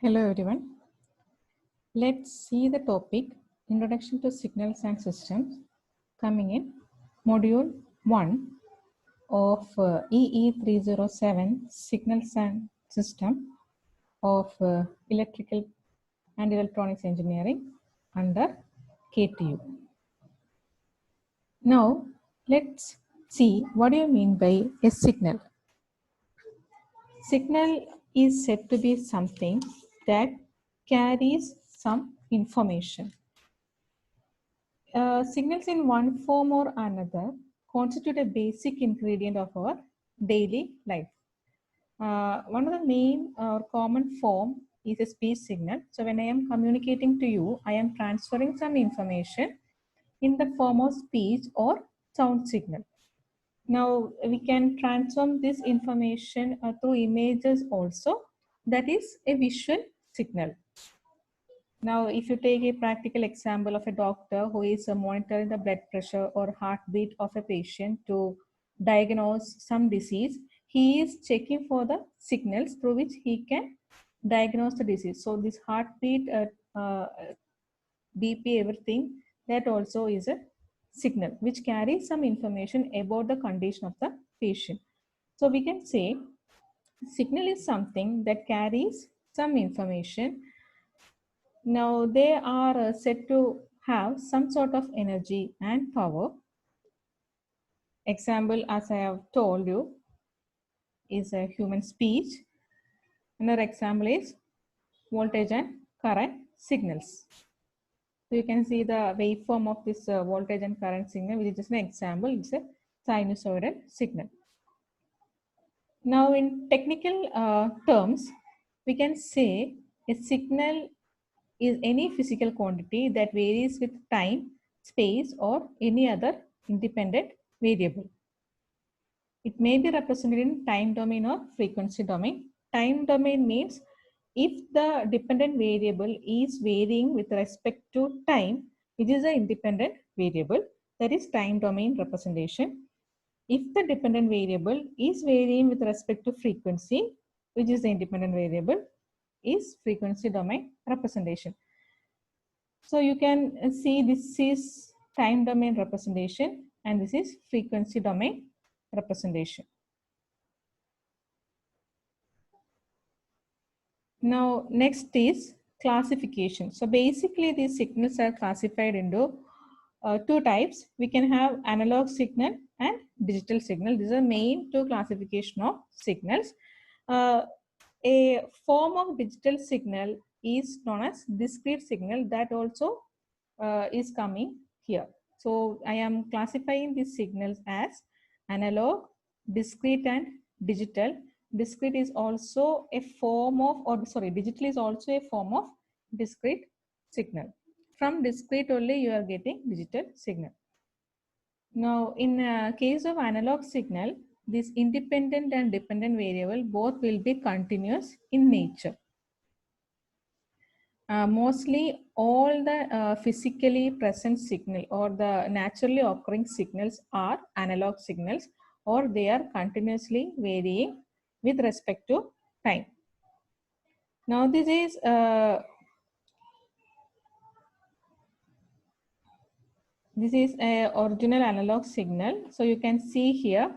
Hello everyone. Let's see the topic Introduction to Signals and Systems coming in Module 1 of EE307 Signals and System of Electrical and Electronics Engineering under KTU. Now let's see what do you mean by a signal. Signal is said to be something that carries some information. Signals in one form or another constitute a basic ingredient of our daily life. One of the main or common form is a speech signal. So when I am communicating to you, I am transferring some information in the form of speech or sound signal. Now we can transform this information through images also. That is a visual signal. Now, if you take a practical example of a doctor who is monitoring the blood pressure or heartbeat of a patient to diagnose some disease, he is checking for the signals through which he can diagnose the disease. So this heartbeat, BP, everything, that also is a signal which carries some information about the condition of the patient. So we can say signal is something that carries some information. Now they are said to have some sort of energy and power. Example, as I have told you, is a human speech. Another example is voltage and current signals. So you can see the waveform of this voltage and current signal, which is just an example. It's a sinusoidal signal. Now in technical terms, we can say a signal is any physical quantity that varies with time, space, or any other independent variable. It may be represented in time domain or frequency domain. Time domain means if the dependent variable is varying with respect to time, which is an independent variable, that is time domain representation. If the dependent variable is varying with respect to frequency, which is the independent variable, is frequency domain representation. So you can see this is time domain representation and this is frequency domain representation. Now next is classification. So basically these signals are classified into two types. We can have analog signal and digital signal. These are main two classification of signals. A form of digital signal is known as discrete signal, that also is coming here. So I am classifying these signals as analog, discrete and digital. Discrete is also a form of, or sorry, digital is also a form of discrete signal. From discrete only you are getting digital signal. Now in case of analog signal, this independent and dependent variable both will be continuous in nature. Mostly all the physically present signal or the naturally occurring signals are analog signals, or they are continuously varying with respect to time. Now this is a original analog signal. So you can see here,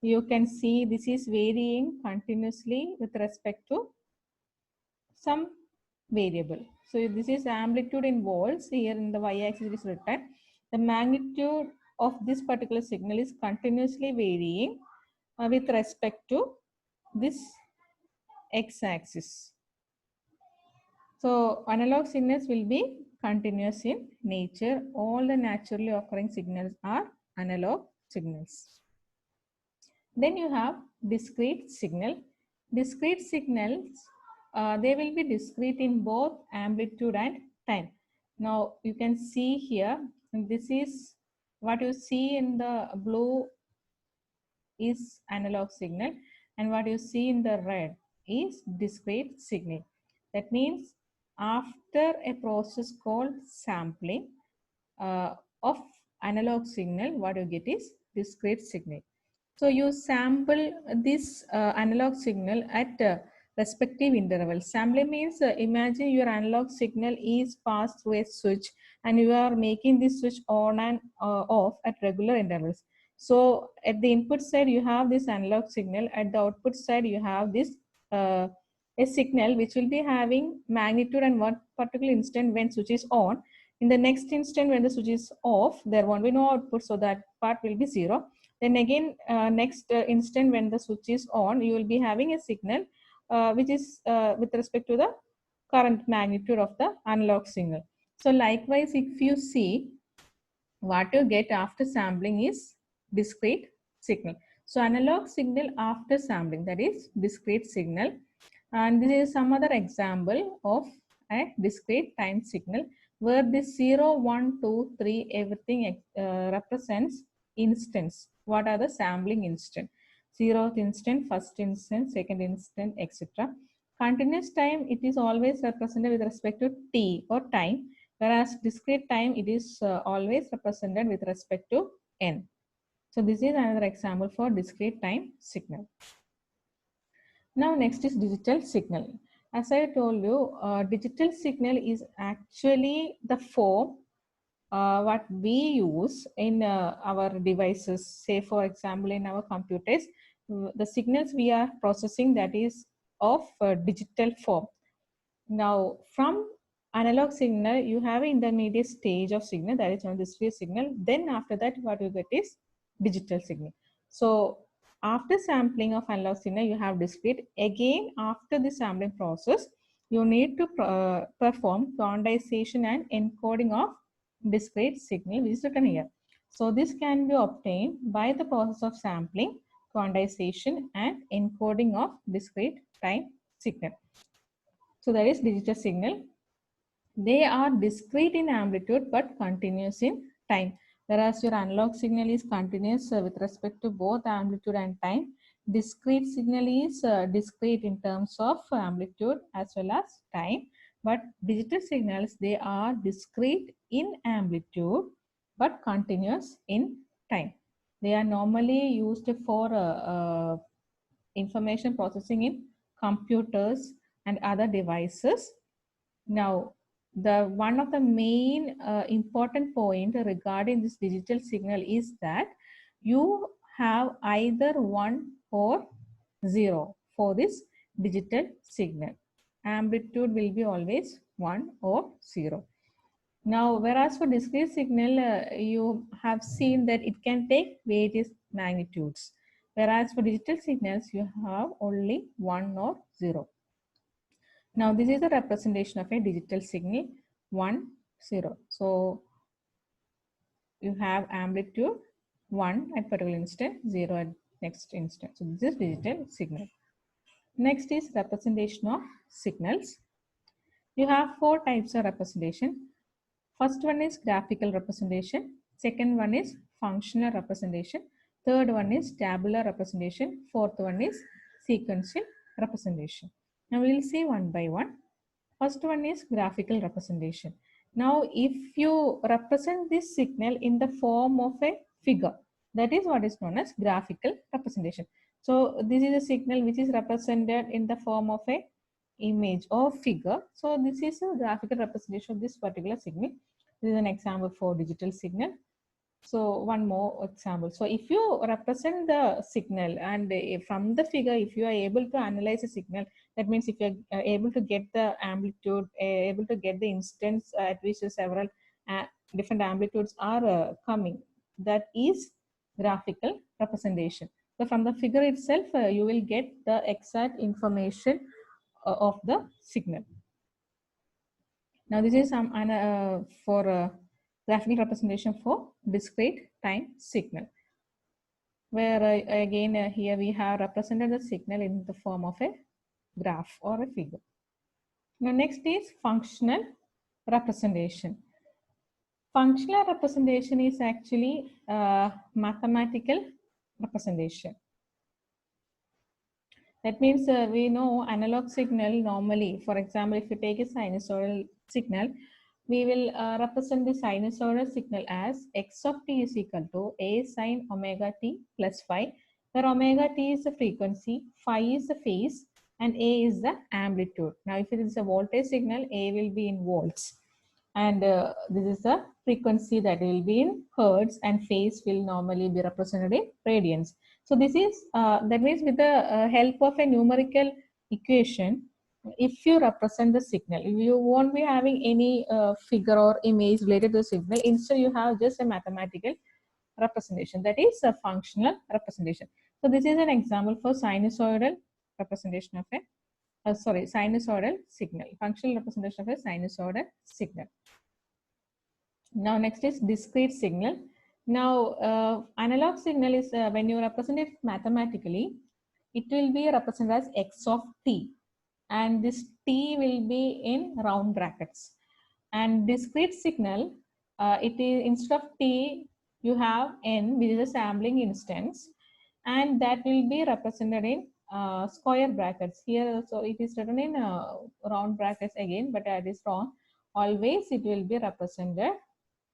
you can see this is varying continuously with respect to some variable. So this is amplitude in volts. Here in the y-axis it is written. The magnitude of this particular signal is continuously varying with respect to this x-axis. So analog signals will be continuous in nature. All the naturally occurring signals are analog signals. Then you have discrete signal. Discrete signals, they will be discrete in both amplitude and time. Now you can see here, this is what you see in the blue is analog signal, and what you see in the red is discrete signal. That means after a process called sampling of analog signal, what you get is discrete signal. So you sample this analog signal at respective intervals. Sampling means imagine your analog signal is passed through a switch and you are making this switch on and off at regular intervals. So at the input side, you have this analog signal. At the output side, you have this a signal which will be having magnitude and one particular instant when switch is on. In the next instant when the switch is off, there won't be no output, so that part will be 0. Then again, next instant when the switch is on, you will be having a signal which is with respect to the current magnitude of the analog signal. So likewise, if you see, what you get after sampling is discrete signal. So analog signal after sampling, that is discrete signal. And this is some other example of a discrete time signal where this 0, 1, 2, 3, everything represents instants. What are the sampling instant? 0th instant, first instant, second instant, etc. Continuous time, it is always represented with respect to t or time, whereas discrete time, it is always represented with respect to n. So this is another example for discrete time signal. Now next is digital signal. As I told you, digital signal is actually the form what we use in our devices. Say for example, in our computers, the signals we are processing, that is of digital form. Now from analog signal, you have an intermediate stage of signal, that is on discrete signal. Then after that, what you get is digital signal. So after sampling of analog signal, you have discrete. Again, after the sampling process, you need to perform quantization and encoding of discrete signal, which is written here. So this can be obtained by the process of sampling, quantization, and encoding of discrete time signal. So that is digital signal. They are discrete in amplitude but continuous in time. Whereas your analog signal is continuous with respect to both amplitude and time. Discrete signal is discrete in terms of amplitude as well as time. But digital signals, they are discrete in amplitude but continuous in time. They are normally used for information processing in computers and other devices. Now, the one of the main important point regarding this digital signal is that you have either 1 or 0 for this digital signal. Amplitude will be always 1 or 0. Now, whereas for discrete signal, you have seen that it can take various magnitudes. Whereas for digital signals, you have only 1 or 0. Now, this is a representation of a digital signal 1, 0. So, you have amplitude 1 at particular instant, 0 at next instant. So, this is digital signal. Next is representation of signals. You have 4 types of representation. First one is graphical representation. Second one is functional representation. Third one is tabular representation. Fourth one is sequential representation. Now we will see one by one. First one is graphical representation. Now if you represent this signal in the form of a figure, that is what is known as graphical representation. So this is a signal which is represented in the form of a image or figure. So this is a graphical representation of this particular signal. This is an example for digital signal. So one more example. So if you represent the signal and from the figure, if you are able to analyze a signal, that means if you are able to get the amplitude, able to get the instance at which several different amplitudes are coming, that is graphical representation. So from the figure itself, you will get the exact information of the signal. Now this is some for graphical representation for discrete time signal, where again here we have represented the signal in the form of a graph or a figure. Now next is functional representation. Functional representation is actually mathematical representation. That means we know analog signal normally, for example, if you take a sinusoidal signal, we will represent the sinusoidal signal as x of t is equal to a sine omega t plus phi, where omega t is the frequency, phi is the phase, and A is the amplitude. Now, if it is a voltage signal, A will be in volts, and this is the frequency that will be in hertz, and phase will normally be represented in radians. So this is that means with the help of a numerical equation, if you represent the signal, you won't be having any figure or image related to the signal. Instead, you have just a mathematical representation, that is a functional representation. So this is an example for sinusoidal representation of a sinusoidal signal, functional representation of a sinusoidal signal. Now next is discrete signal. Now analog signal is when you represent it mathematically, it will be represented as x of t, and this t will be in round brackets. And discrete signal, it is instead of t, you have n, which is a sampling instance, and that will be represented in square brackets. Here, so it is written in round brackets again, but that is wrong. Always it will be represented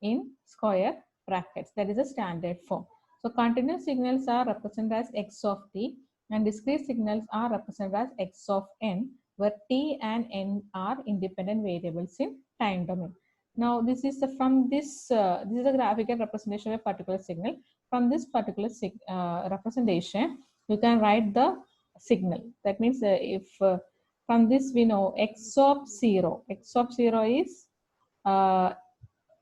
in square brackets. That is a standard form. So continuous signals are represented as x of t, and discrete signals are represented as x of n, where t and n are independent variables in time domain. Now this is from this this is a graphical representation of a particular signal. From this particular representation, you can write the signal. That means if from this we know x of 0 is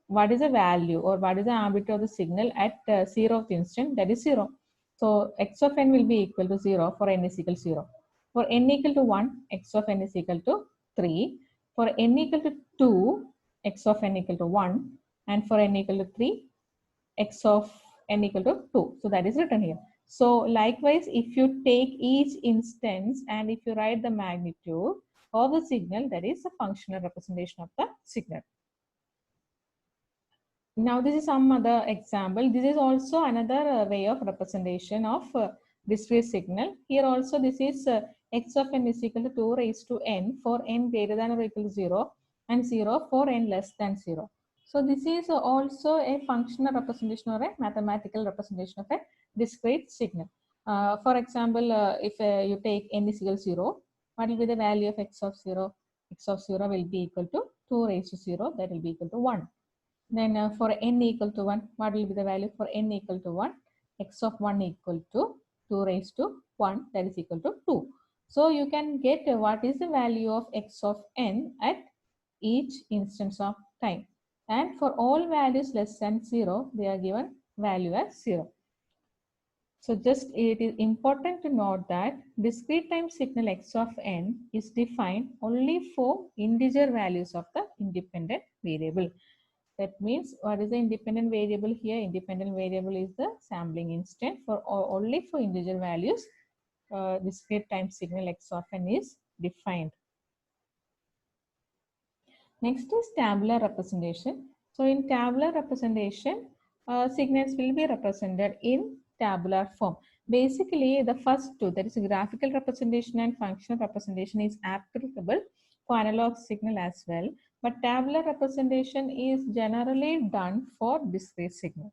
what is the value or what is the amplitude of the signal at 0th instant, that is 0. So x of n will be equal to 0 for n is equal to 0. For n equal to 1, x of n is equal to 3. For n equal to 2, x of n equal to 1. And for n equal to 3, x of n equal to 2. So that is written here. So likewise, if you take each instance and if you write the magnitude of the signal, that is a functional representation of the signal. Now this is some other example. This is also another way of representation of discrete signal. Here also this is x of n is equal to 2 raised to n for n greater than or equal to 0 and 0 for n less than 0. So this is also a functional representation or a mathematical representation of a discrete signal. For example, if you take n is equal to 0, what will be the value of x of 0? X of 0 will be equal to 2 raised to 0, that will be equal to 1. Then for n equal to 1, what will be the value for n equal to 1? X of 1 equal to 2 raised to 1, that is equal to 2. So you can get what is the value of x of n at each instance of time. And for all values less than 0, they are given value as 0. So just it is important to note that discrete time signal x of n is defined only for integer values of the independent variable. That means what is the independent variable here? Independent variable is the sampling instant. For only for integer values, discrete time signal x of n is defined. Next is tabular representation. So in tabular representation, signals will be represented in tabular form. Basically, the first two, that is graphical representation and functional representation, is applicable for analog signal as well. But tabular representation is generally done for discrete signal.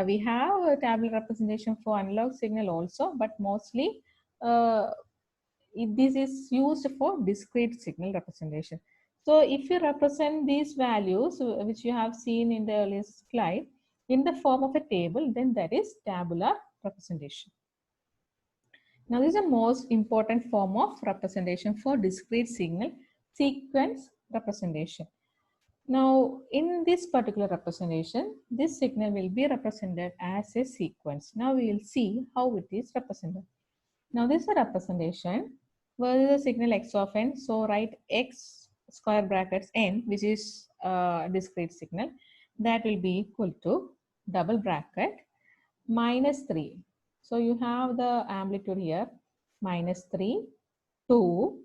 We have a tabular representation for analog signal also, but mostly this is used for discrete signal representation. So if you represent these values, which you have seen in the earlier slide, in the form of a table, then that is tabular representation. Now this is the most important form of representation for discrete signal, sequence representation. Now in this particular representation, this signal will be represented as a sequence. Now we will see how it is represented. Now this is a representation where the signal x of n. So write x square brackets n, which is a discrete signal, that will be equal to double bracket minus 3. So you have the amplitude here, minus 3, 2,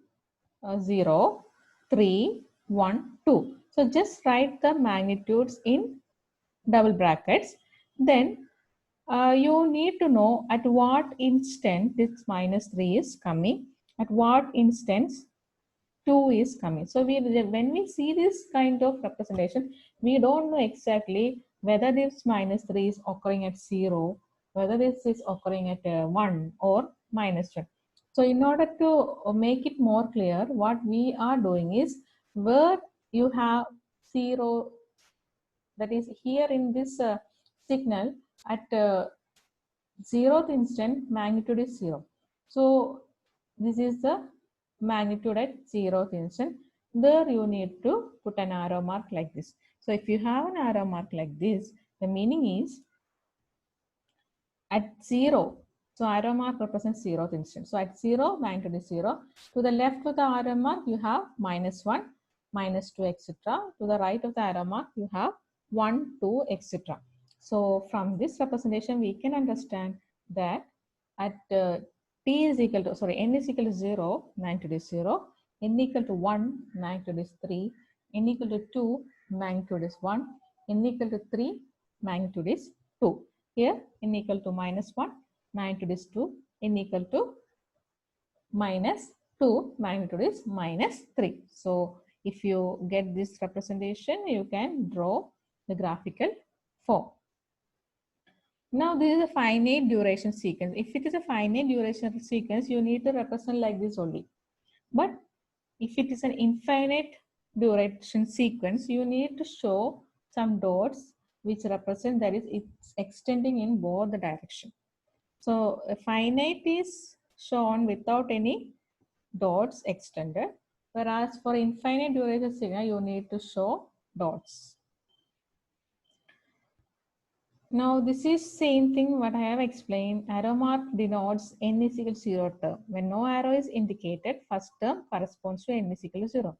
0, 3, 1, 2. So just write the magnitudes in double brackets. Then you need to know at what instant this minus 3 is coming, at what instance 2 is coming. So when we see this kind of representation, we don't know exactly whether this minus 3 is occurring at 0, whether this is occurring at 1 or minus 1. So in order to make it more clear, what we are doing is where you have 0, that is here in this signal at 0th instant magnitude is 0. So this is the magnitude at 0th instant. There you need to put an arrow mark like this. So if you have an arrow mark like this, the meaning is at 0. So arrow mark represents 0th instant. So at 0, magnitude is 0. To the left of the arrow mark, you have -1, -2, etc. To the right of the arrow mark, you have 1, 2, etc. So from this representation, we can understand that at t is equal to, sorry, n is equal to 0, magnitude is 0. N equal to 1, magnitude is 3. N equal to 2, magnitude is 1. N equal to 3, magnitude is 2. Here n equal to -1, magnitude is 2. N equal to -2, magnitude is -3. So if you get this representation, you can draw the graphical form. Now this is a finite duration sequence. If it is a finite duration sequence, you need to represent like this only. But if it is an infinite duration sequence, you need to show some dots which represent that is it's extending in both the direction. So a finite is shown without any dots extended, whereas for infinite duration signal, you need to show dots. Now this is same thing what I have explained. Arrow mark denotes n is equal to 0 term. When no arrow is indicated, first term corresponds to n is equal to 0.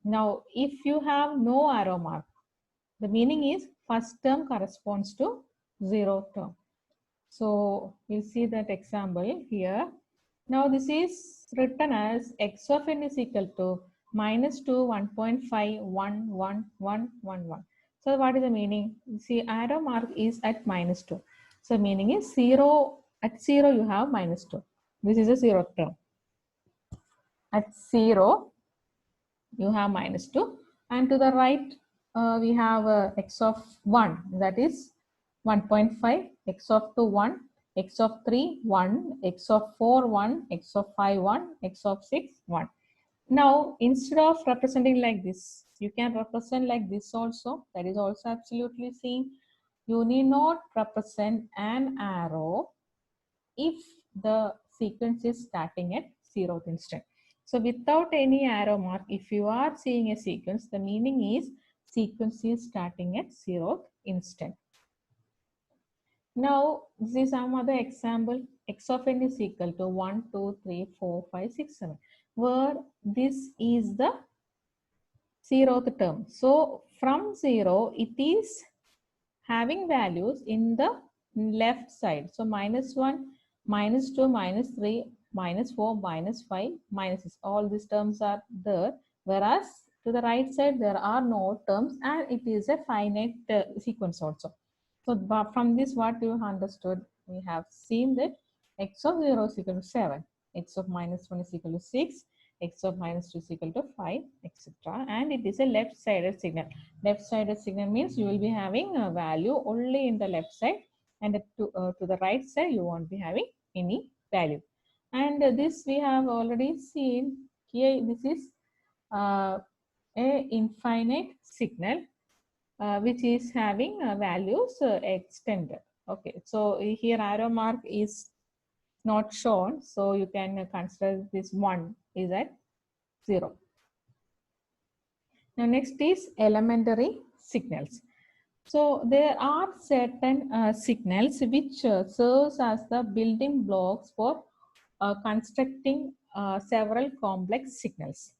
Now if you have no arrow mark, the meaning is first term corresponds to 0 term. So we'll see that example here. Now this is written as x of n is equal to -2, 1.5, 1, 1, 1, 1, 1. So what is the meaning? See, arrow mark is at -2. So meaning is 0, at 0 you have -2. This is a 0th term. At 0 you have -2, and to the right we have x of 1, that is 1.5, x of 2 1, x of 3 1, x of 4 1, x of 5 1, x of 6 1. Now instead of representing like this, you can represent like this also. That is also absolutely same. You need not represent an arrow if the sequence is starting at 0th instant. So without any arrow mark, if you are seeing a sequence, the meaning is sequence is starting at 0th instant. Now, this is some other example. X of n is equal to 1, 2, 3, 4, 5, 6, 7, where this is the 0th term. So from 0, it is having values in the left side. So -1, -2, -3, -4, -5, -6. All these terms are there. Whereas to the right side, there are no terms, and it is a finite sequence also. So from this, what you understood, we have seen that x of 0 is equal to 7, x of -1 is equal to 6, x of -2 is equal to 5, etc. And it is a left-sided signal. Left-sided signal means you will be having a value only in the left side, and to the right side, you won't be having any value. And this we have already seen here. This is a infinite signal which is having values extended. Okay, so here arrow mark is not shown, so you can consider this 1 is at 0. Now next is elementary signals. So there are certain signals which serves as the building blocks for constructing several complex signals.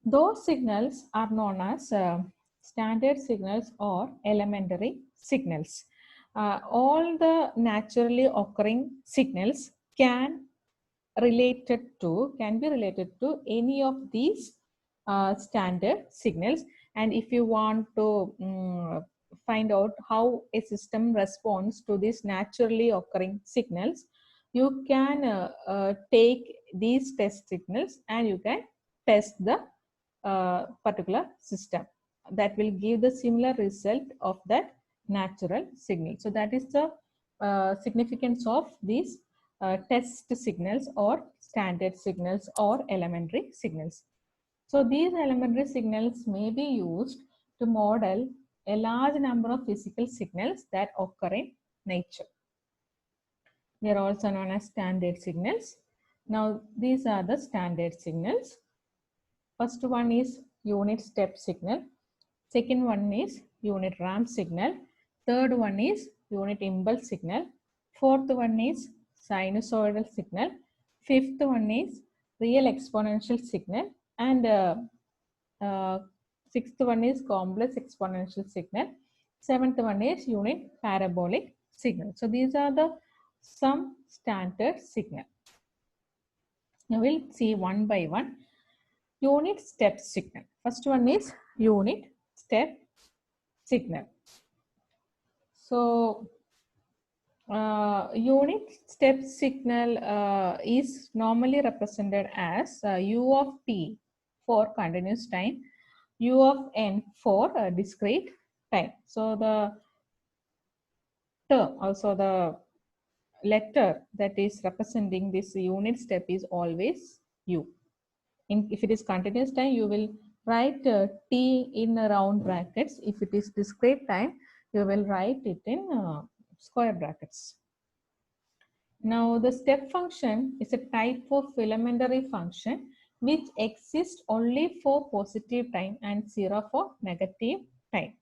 Those signals are known as standard signals or elementary signals. All the naturally occurring signals can be related to any of these standard signals. And if you want to find out how a system responds to these naturally occurring signals, you can take these test signals and you can test the particular system that will give the similar result of that natural signal. So that is the significance of these test signals or standard signals or elementary signals. So these elementary signals may be used to model a large number of physical signals that occur in nature. They are also known as standard signals. Now these are the standard signals. First one is unit step signal. Second one is unit ramp signal. Third one is unit impulse signal. Fourth one is sinusoidal signal. Fifth one is real exponential signal. And sixth one is complex exponential signal. Seventh one is unit parabolic signal. So these are the some standard signal. Now we'll see one by one. Unit step signal. First one is unit step signal. So unit step signal is normally represented as u of t for continuous time, u of n for discrete time. So the term, also the letter that is representing this unit step is always u. If it is continuous time, you will write t in round brackets. If it is discrete time, you will write it in square brackets. Now, the step function is a type of elementary function which exists only for positive time and 0 for negative time.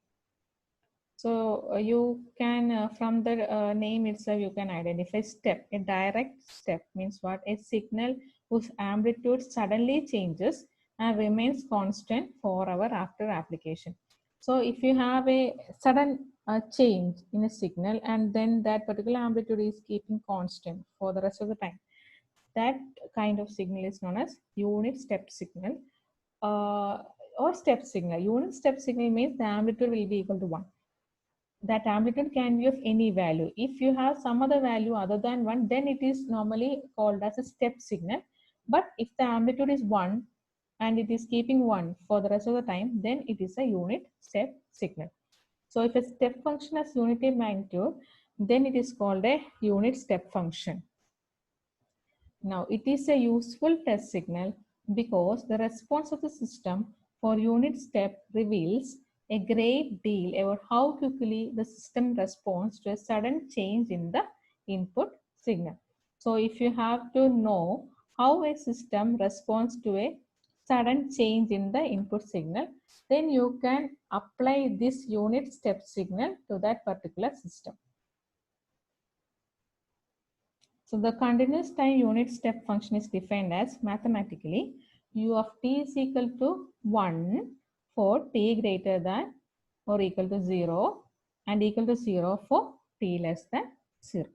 So you can, from the name itself, you can identify step. A direct step means what? A signal whose amplitude suddenly changes and remains constant forever after application. So if you have a sudden change in a signal and then that particular amplitude is keeping constant for the rest of the time, that kind of signal is known as unit step signal or step signal. Unit step signal means the amplitude will be equal to 1. That amplitude can be of any value. If you have some other value other than 1, then it is normally called as a step signal. But if the amplitude is 1 and it is keeping 1 for the rest of the time, then it is a unit step signal. So if a step function has unity magnitude, then it is called a unit step function. Now it is a useful test signal because the response of the system for unit step reveals a great deal about how quickly the system responds to a sudden change in the input signal. So if you have to know how a system responds to a sudden change in the input signal, then you can apply this unit step signal to that particular system. So the continuous time unit step function is defined as mathematically u of t is equal to 1 for t greater than or equal to 0 and equal to 0 for t less than 0.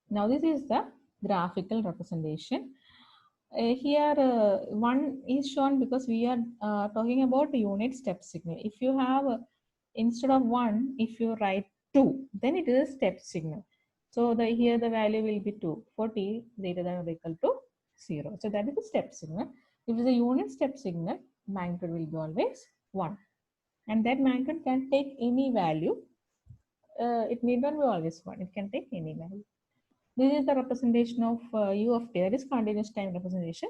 Now this is the graphical representation. Here 1 is shown because we are talking about the unit step signal. If you have instead of 1, if you write 2, then it is a step signal. So here the value will be 2 for t greater than or equal to 0. So that is the step signal. If it is a unit step signal, magnitude will be always 1. And that magnitude can take any value. It need not be always 1. It can take any value. This is the representation of u of t, that is continuous time representation.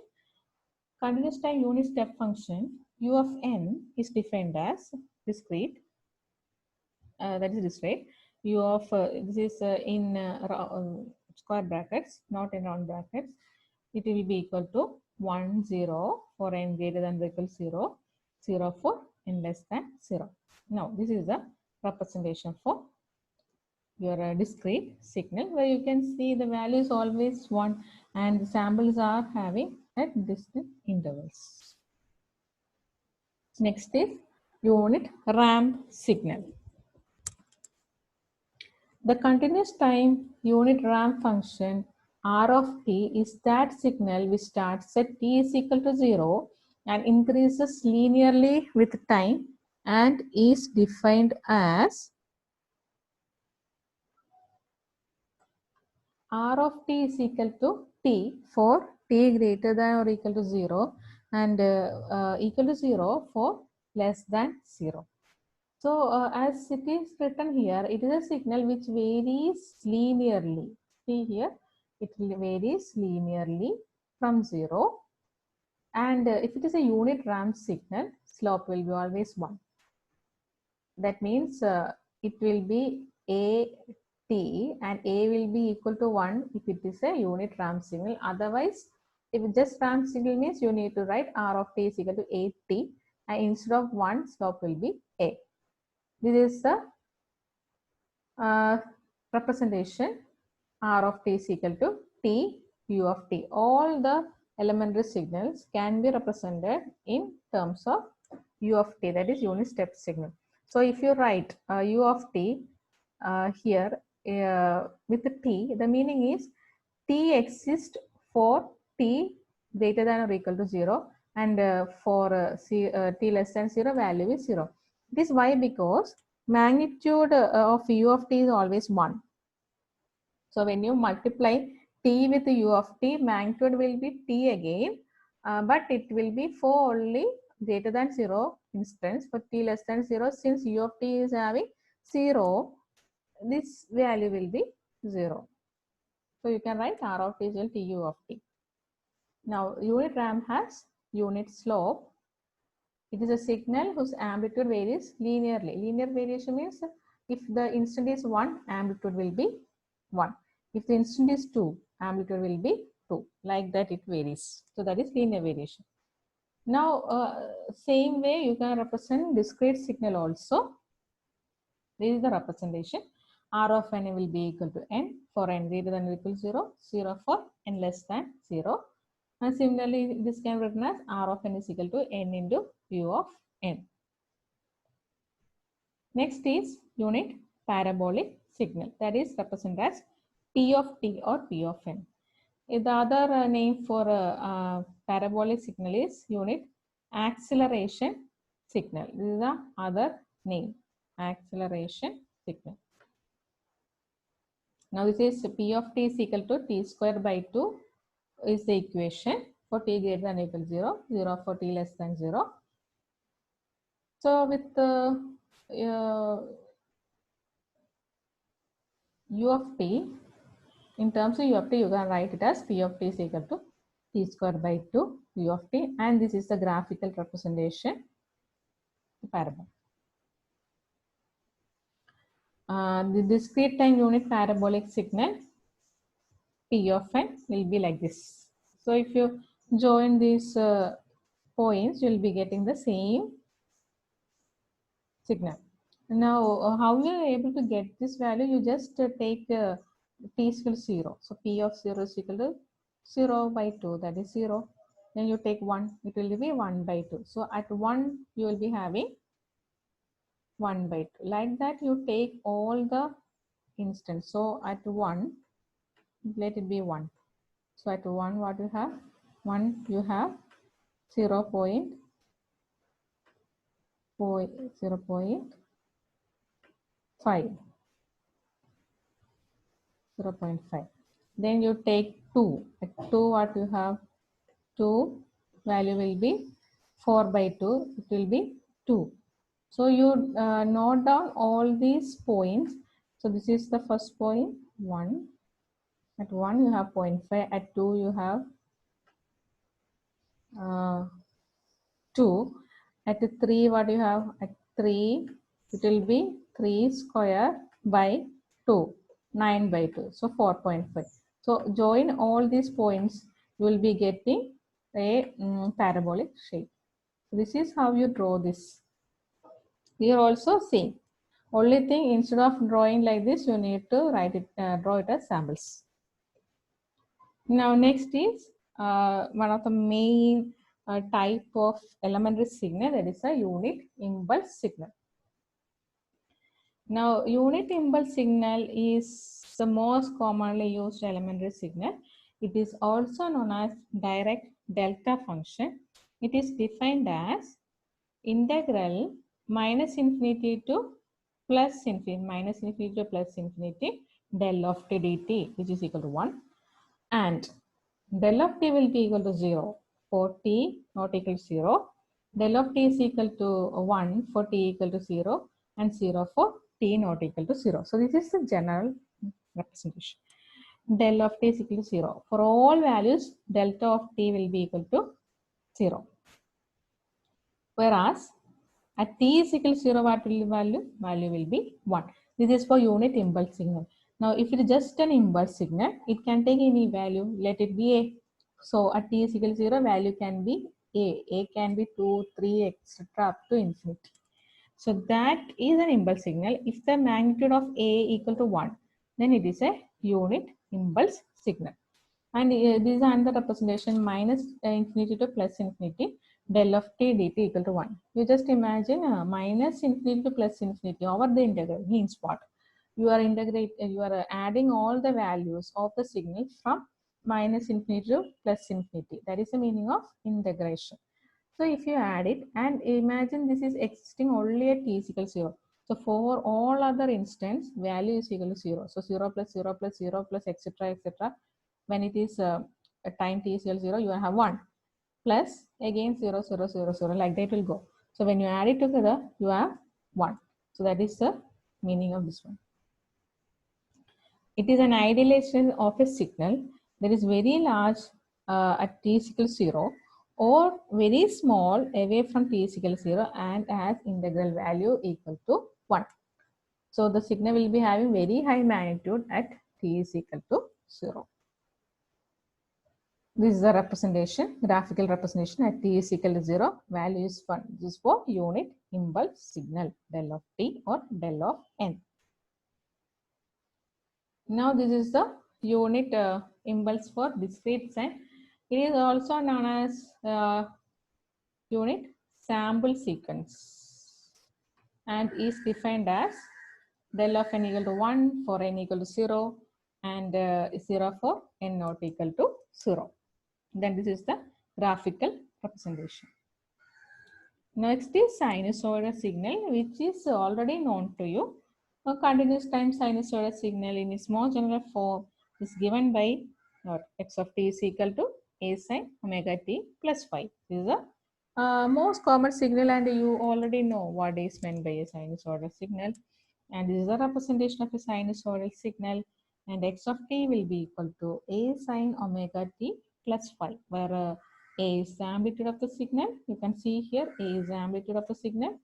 Continuous time unit step function u of n is defined as discrete. That is discrete. U of this is in square brackets, not in round brackets. It will be equal to 1, 0 for n greater than or equal to 0, 0 for n less than 0. Now this is the representation for your discrete signal, where you can see the value is always 1 and the samples are having at distant intervals. Next is unit ramp signal. The continuous time unit ramp function R of t is that signal which starts at t is equal to 0 and increases linearly with time and is defined as R of t is equal to t for t greater than or equal to 0 and equal to 0 for less than 0. So as it is written here, it is a signal which varies linearly. See here, it varies linearly from 0. And if it is a unit ramp signal, slope will be always 1. That means it will be AT, and A will be equal to 1 if it is a unit ramp signal. Otherwise, if it just ramp signal means you need to write R of t is equal to AT, and instead of 1, slope will be A. This is the representation. R of t is equal to T U of t. All the elementary signals can be represented in terms of U of t, that is unit step signal. So if you write U of t here with the t, the meaning is t exists for t greater than or equal to 0, and for t less than 0, value is 0. This is why? Because magnitude of U of t is always 1. So when you multiply t with U of t, magnitude will be t again, but it will be for only greater than 0 instance. For t less than 0, since U of t is having 0, this value will be 0. So you can write R of t is equal to U of t. Now unit ramp has unit slope. It is a signal whose amplitude varies linearly. Linear variation means if the instant is 1, amplitude will be 1. If the instant is 2, amplitude will be 2. Like that it varies. So that is linear variation. Now same way you can represent discrete signal also. This is the representation. R of n will be equal to n for n greater than or equal to 0, 0 for n less than 0. And similarly, this can be written as R of n is equal to n into U of n. Next is unit parabolic signal, that is represented as P of t or P of n. The other name for parabolic signal is unit acceleration signal. This is the other name, acceleration signal. Now this is P of t is equal to t square by 2 is the equation for t greater than or equal to 0, 0 for t less than 0. So with U of t, in terms of U of t, you can write it as P of t is equal to t square by 2 U of t, and this is the graphical representation of parabol. The discrete time unit parabolic signal P of n will be like this. So if you join these points, you will be getting the same signal. Now, how you are able to get this value? You just take t is equal to 0. So P of 0 is equal to 0 by 2, that is 0. Then you take 1, it will be 1 by 2. So at 1, you will be having 1 by 2. Like that, you take all the instance. So at 1, let it be 1. So at 1, what you have? 1, you have 0 0.5. 0.5. Then you take 2. At 2, what you have? 2 value will be 4 by 2. It will be 2. So you note down all these points. So this is the first point, 1. At 1 you have 0.5. At 2 you have 2. At 3 what you have? At 3 it will be 3 square by 2. 9 by 2. So 4.5. So join all these points. You will be getting a parabolic shape. This is how you draw this. Here also same. Only thing, instead of drawing like this, you need to write it, draw it as samples. Now next is one of the main type of elementary signal, that is a unit impulse signal. Now unit impulse signal is the most commonly used elementary signal. It is also known as direct delta function. It is defined as integral minus infinity to plus infinity, minus infinity to plus infinity del of t dt, which is equal to 1, and del of t will be equal to 0 for t not equal to 0, del of t is equal to 1 for t equal to 0, and 0 for t not equal to 0. So this is the general representation. del of t is equal to 0. For all values, delta of t will be equal to 0. Whereas at t is equal to 0, what will be value? Value will be 1. This is for unit impulse signal. Now, if it is just an impulse signal, it can take any value. Let it be a. So, at t is equal to 0, value can be a. A can be 2, 3, etc. up to infinity. So, that is an impulse signal. If the magnitude of a equal to 1, then it is a unit impulse signal. And this is another representation minus infinity to plus infinity, del of t dt equal to 1. You just imagine minus infinity to plus infinity over the integral means what? You are adding all the values of the signal from minus infinity to plus infinity. That is the meaning of integration. So if you add it and imagine this is existing only at t is equal to 0. So for all other instance, value is equal to 0. So 0 plus 0 plus 0 plus etc. etc. When it is a time t is equal to 0, you have 1 plus again 0, 0, 0, 0, like that will go. So when you add it together, you have 1. So that is the meaning of this one. It is an idealization of a signal that is very large at t is equal to 0 or very small away from t is equal to 0 and has integral value equal to 1. So the signal will be having very high magnitude at t is equal to 0. This is the representation, graphical representation at t is equal to 0. Value is 1. This is for unit impulse signal, del of t or del of n. Now this is the unit impulse for discrete sign. It is also known as unit sample sequence and is defined as del of n equal to 1 for n equal to 0 and 0 for n not equal to 0. Then this is the graphical representation. Next is sinusoidal signal, which is already known to you. A continuous time sinusoidal signal in its more general form is given by x of t is equal to a sine omega t plus phi. This is the most common signal and you already know what is meant by a sinusoidal signal. And this is a representation of a sinusoidal signal and x of t will be equal to a sine omega t plus phi, where a is the amplitude of the signal. You can see here a is the amplitude of the signal.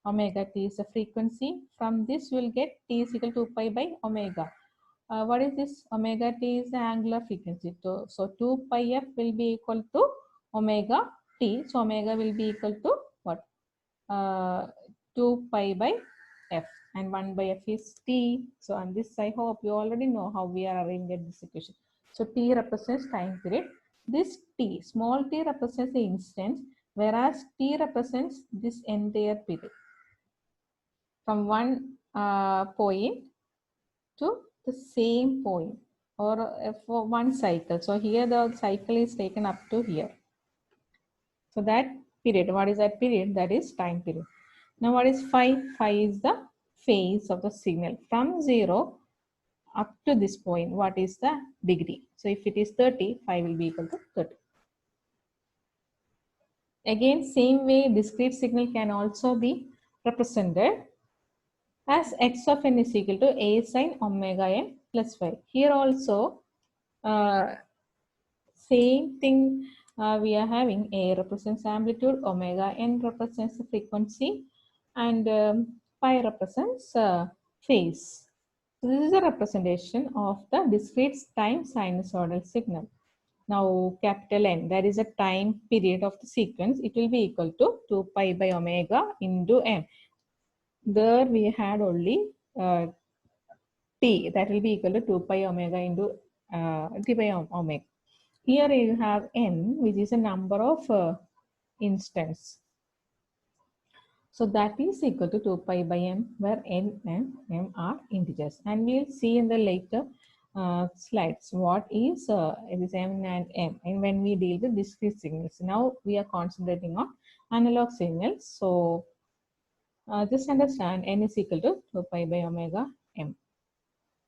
Omega t is the frequency. From this you will get t is equal to pi by omega. What is this? Omega t is the angular frequency. So 2 pi f will be equal to omega t. So omega will be equal to what? 2 pi by f and 1 by f is t. So on this I hope you already know how we are arranging this equation. So t represents time period. This t, small t represents the instance, whereas t represents this entire period from one point to the same point or for one cycle. So here the cycle is taken up to here. So that period, what is that period? That is time period. Now what is phi? Phi is the phase of the signal from 0 up to this point. What is the degree? So if it is 30, phi will be equal to 30. Again, same way discrete signal can also be represented as x of n is equal to a sine omega n plus phi. Here also same thing we are having. A represents amplitude, omega n represents the frequency and phi represents phase. So this is a representation of the discrete time sinusoidal signal. Now capital N, that is a time period of the sequence. It will be equal to 2 pi by omega into m. There we had only t, that will be equal to 2 pi omega into t by omega. Here you have n, which is a number of instance. So that is equal to 2 pi by m, where n and m are integers. And we'll see in the later slides what is this m and m, and when we deal with discrete signals. Now we are concentrating on analog signals. So just understand n is equal to 2 pi by omega m.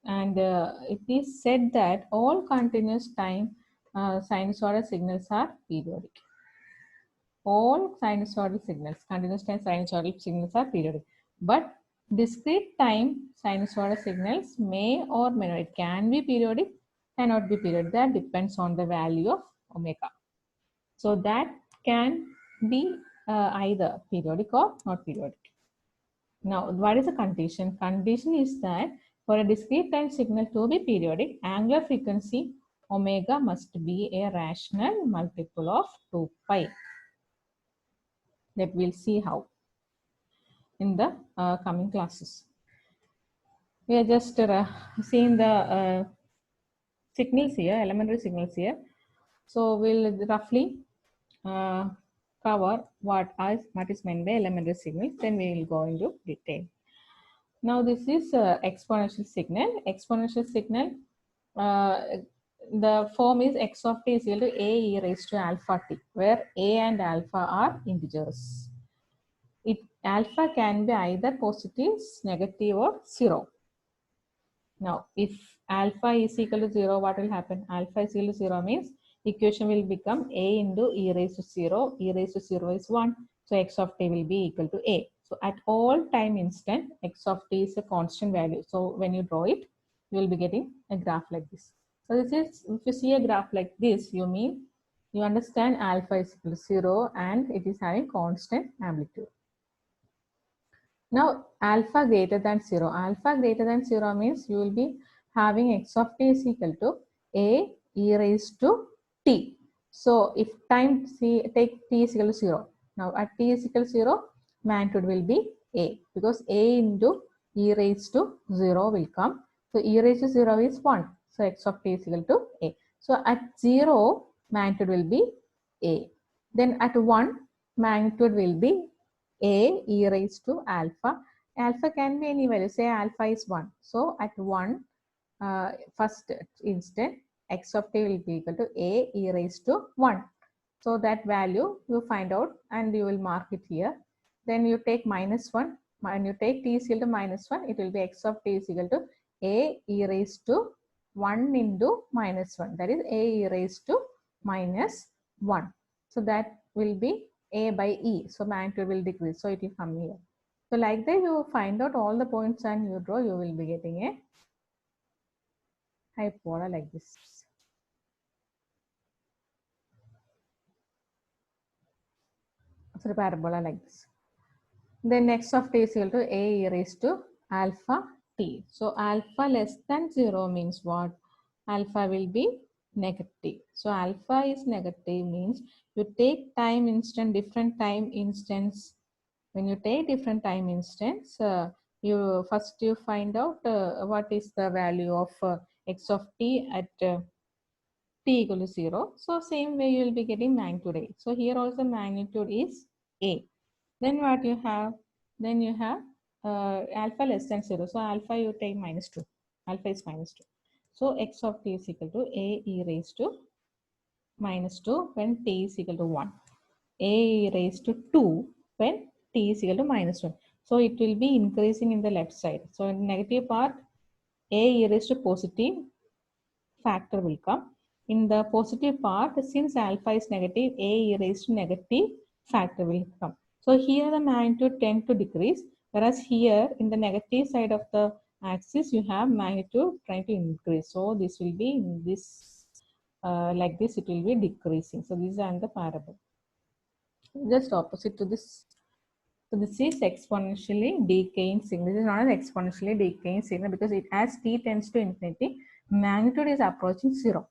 And it is said that all continuous time sinusoidal signals are periodic. All sinusoidal signals, continuous time sinusoidal signals are periodic. But discrete time sinusoidal signals may or may not, it can be periodic, cannot be periodic. That depends on the value of omega. So that can be either periodic or not periodic. Now, what is the condition? Condition is that for a discrete time signal to be periodic, angular frequency omega must be a rational multiple of 2 pi. That we'll see how in the coming classes. We are just seeing the signals here, elementary signals here. So we'll roughly cover what is meant by elementary signals. Then we will go into detail. Now this is exponential signal. Exponential signal, the form is x of t is equal to a e raised to alpha t, where a and alpha are integers. Alpha can be either positive, negative, or 0. Now, if alpha is equal to 0, what will happen? Alpha is equal to 0 means equation will become a into e raised to 0. E raised to 0 is 1. So, x of t will be equal to a. So, at all time instant, x of t is a constant value. So, when you draw it, you will be getting a graph like this. So, this is, if you see a graph like this, you understand alpha is equal to 0 and it is having constant amplitude. Now, alpha greater than 0. Alpha greater than 0 means you will be having x of t is equal to a e raised to t. So, if time take t is equal to 0. Now, at t is equal to 0, magnitude will be a, because a into e raised to 0 will come. So, e raised to 0 is 1. So, x of t is equal to a. So, at 0, magnitude will be a. Then at 1, magnitude will be a e raised to alpha. Alpha can be any value. Say alpha is 1. So at 1, first instant, x of t will be equal to a e raised to 1. So that value you find out and you will mark it here. Then you take minus 1. When you take t is equal to minus 1, it will be x of t is equal to a e raised to 1 into minus 1. That is a e raised to minus 1. So that will be a by e. So magnitude will decrease. So it will come here. So like that you find out all the points and you draw, you will be getting a hyperbola like this. So the parabola like this. Then x of t is equal to a e raised to alpha t. So alpha less than 0 means what? Alpha will be negative. So alpha is negative means you take time instant, different time instance. When you take different time instance, you find out what is the value of x of t at t equal to 0. So same way you will be getting magnitude a. So here also magnitude is a. Then what you have? Then you have alpha less than 0. So alpha you take minus 2. Alpha is minus 2. So x of t is equal to a e raised to minus 2 when t is equal to 1. A e raised to 2 when t is equal to minus 1. So it will be increasing in the left side. So in negative part, a e raised to positive factor will come. In the positive part, since alpha is negative, a e raised to negative factor will come. So here the magnitude tend to decrease, whereas here in the negative side of the axis, you have magnitude trying to increase. So this will be in this, like this, it will be decreasing. So this is the parable. Just opposite to this. So this is exponentially decaying signal. This is not an exponentially decaying signal because it, as t tends to infinity, magnitude is approaching 0.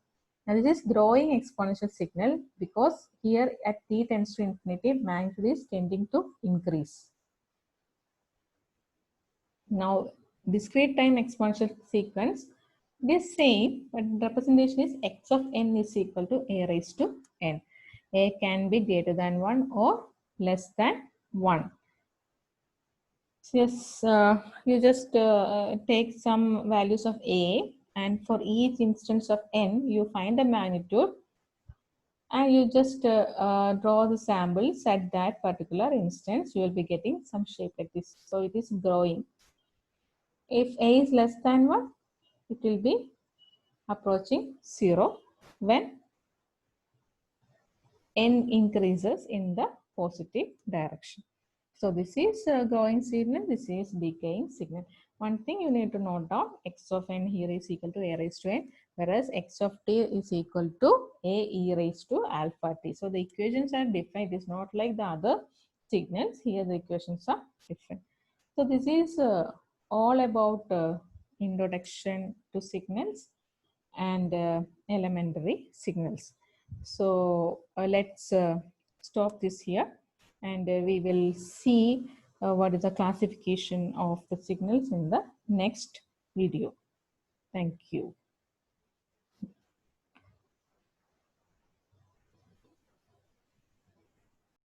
Now this is growing exponential signal because here at t tends to infinity, magnitude is tending to increase. Now discrete time exponential sequence, this same, but representation is x of n is equal to a raised to n. A can be greater than 1 or less than 1. Yes, you just take some values of a, and for each instance of n, you find the magnitude, and you just draw the samples at that particular instance. You will be getting some shape like this. So it is growing. If a is less than 1, it will be approaching 0 when n increases in the positive direction. So this is growing signal, this is decaying signal. One thing you need to note down, x of n here is equal to a raised to n. whereas x of t is equal to a e raised to alpha t. So the equations are different. It is not like the other signals. Here the equations are different. So this is all about introduction to signals and elementary signals. So let's stop this here, and we will see what is the classification of the signals in the next video. Thank you.